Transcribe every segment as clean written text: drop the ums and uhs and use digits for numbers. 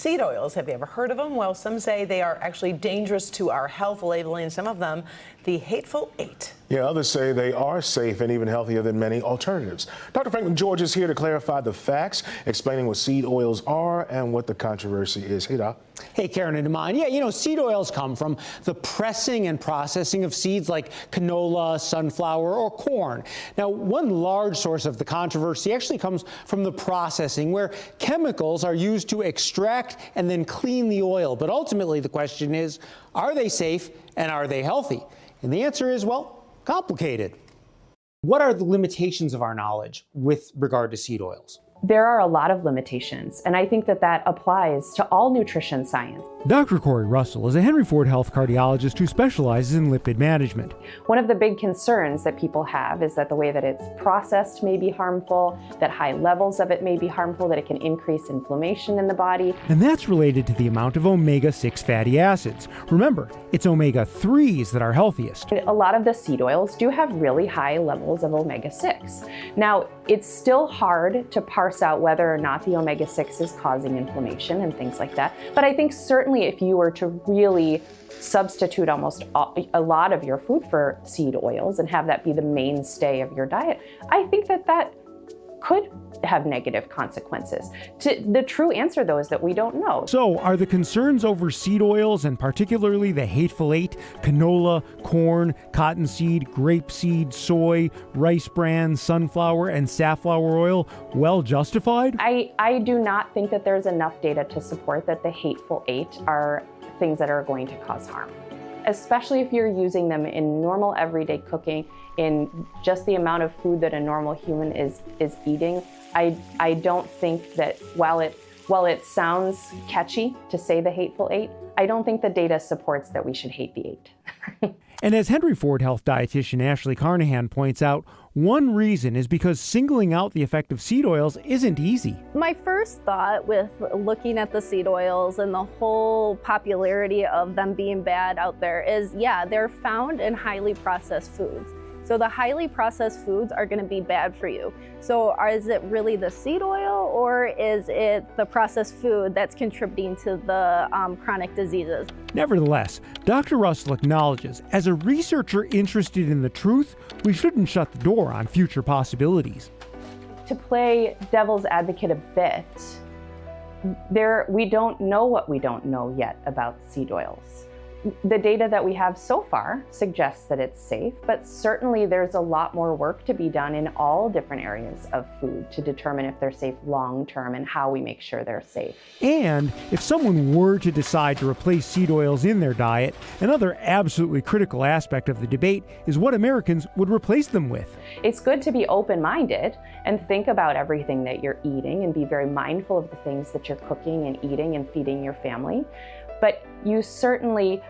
Seed oils, have you ever heard of them? Well, some say they are actually dangerous to our health, labeling some of them the Hateful Eight. Yeah, others say they are safe and even healthier than many alternatives. Dr. Franklin George is here to clarify the facts, explaining what seed oils are and what the controversy is. Hey, Doc. Hey, Karen and Iman. Yeah, you know, seed oils come from the pressing and processing of seeds like canola, sunflower, or corn. Now, one large source of the controversy actually comes from the processing, where chemicals are used to extract and then clean the oil. But ultimately, the question is, are they safe and are they healthy? And the answer is, well, complicated. What are the limitations of our knowledge with regard to seed oils? There are a lot of limitations, and I think that that applies to all nutrition science. Dr. Corey Russell is a Henry Ford Health cardiologist who specializes in lipid management. One of the big concerns that people have is that the way that it's processed may be harmful, that high levels of it may be harmful, that it can increase inflammation in the body. And that's related to the amount of omega-6 fatty acids. Remember, it's omega-3s that are healthiest. A lot of the seed oils do have really high levels of omega-6. Now, it's still hard to parse out whether or not the omega-6 is causing inflammation and things like that. But I think certainly if you were to really substitute almost a lot of your food for seed oils and have that be the mainstay of your diet, I think that that could have negative consequences. The true answer, though, is that we don't know. So, are the concerns over seed oils, and particularly the Hateful Eight, canola, corn, cottonseed, grapeseed, soy, rice bran, sunflower, and safflower oil, well justified? I do not think that there's enough data to support that the Hateful Eight are things that are going to cause harm, especially if you're using them in normal everyday cooking, in just the amount of food that a normal human is eating. I don't think that while it sounds catchy to say the Hateful Eight, I don't think the data supports that we should hate the eight. And as Henry Ford Health dietitian Ashley Carnahan points out, one reason is because singling out the effect of seed oils isn't easy. My first thought with looking at the seed oils and the whole popularity of them being bad out there is, yeah, they're found in highly processed foods. So the highly processed foods are going to be bad for you. So is it really the seed oil, or is it the processed food that's contributing to the chronic diseases? Nevertheless, Dr. Russell acknowledges, as a researcher interested in the truth, we shouldn't shut the door on future possibilities. To play devil's advocate a bit, we don't know what we don't know yet about seed oils. The data that we have so far suggests that it's safe, but certainly there's a lot more work to be done in all different areas of food to determine if they're safe long term and how we make sure they're safe. And if someone were to decide to replace seed oils in their diet, another absolutely critical aspect of the debate is what Americans would replace them with. It's good to be open-minded and think about everything that you're eating and be very mindful of the things that you're cooking and eating and feeding your family. But you certainly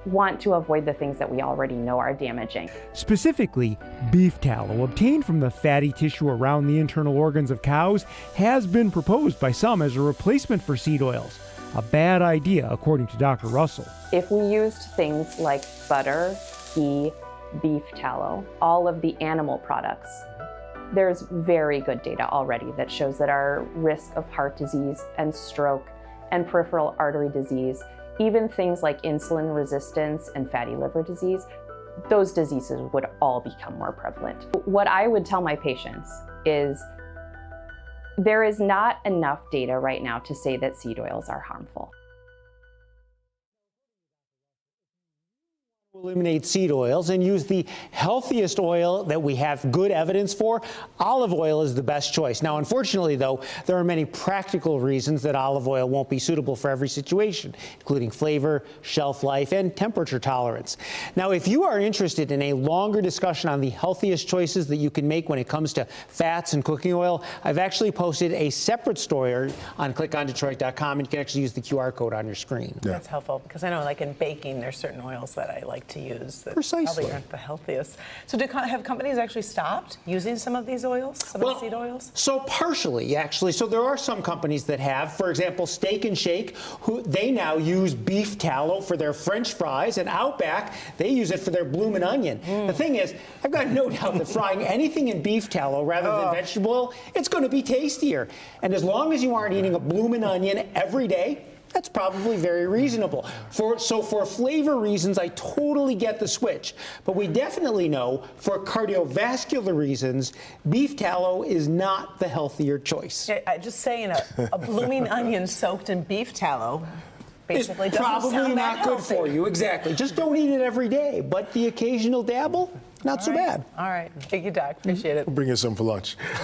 want to avoid the things that we already know are damaging. Specifically, beef tallow obtained from the fatty tissue around the internal organs of cows has been proposed by some as a replacement for seed oils. A bad idea, according to Dr. Russell. If we used things like butter, ghee, beef tallow, all of the animal products, there's very good data already that shows that our risk of heart disease and stroke and peripheral artery disease, even things like insulin resistance and fatty liver disease, those diseases would all become more prevalent. What I would tell my patients is there is not enough data right now to say that seed oils are harmful. Eliminate seed oils and use the healthiest oil that we have good evidence for. Olive oil is the best choice. Now, unfortunately, though, there are many practical reasons that olive oil won't be suitable for every situation, including flavor, shelf life, and temperature tolerance. Now, if you are interested in a longer discussion on the healthiest choices that you can make when it comes to fats and cooking oil, I've actually posted a separate story on clickondetroit.com, and you can actually use the QR code on your screen. That's helpful, because I know, like in baking, there's certain oils that I like like to use that Precisely. probably aren't the healthiest. So have companies actually stopped using some of these oils, some of the seed oils? So partially, actually. So there are some companies that have, for example, Steak and Shake, who they now use beef tallow for their French fries, and Outback, they use it for their bloomin' onion. The thing is, I've got no doubt that frying anything in beef tallow rather than vegetable oil, it's going to be tastier. And as long as you aren't eating a bloomin' onion every day, that's probably very reasonable. So for flavor reasons, I totally get the switch. But we definitely know for cardiovascular reasons, beef tallow is not the healthier choice. Just saying a blooming onion soaked in beef tallow basically It's doesn't probably sound that not good healthy. for you, exactly. Just don't eat it every day. But the occasional dabble, not so bad. All right. Thank you, Doc. Appreciate it. We'll bring you some for lunch.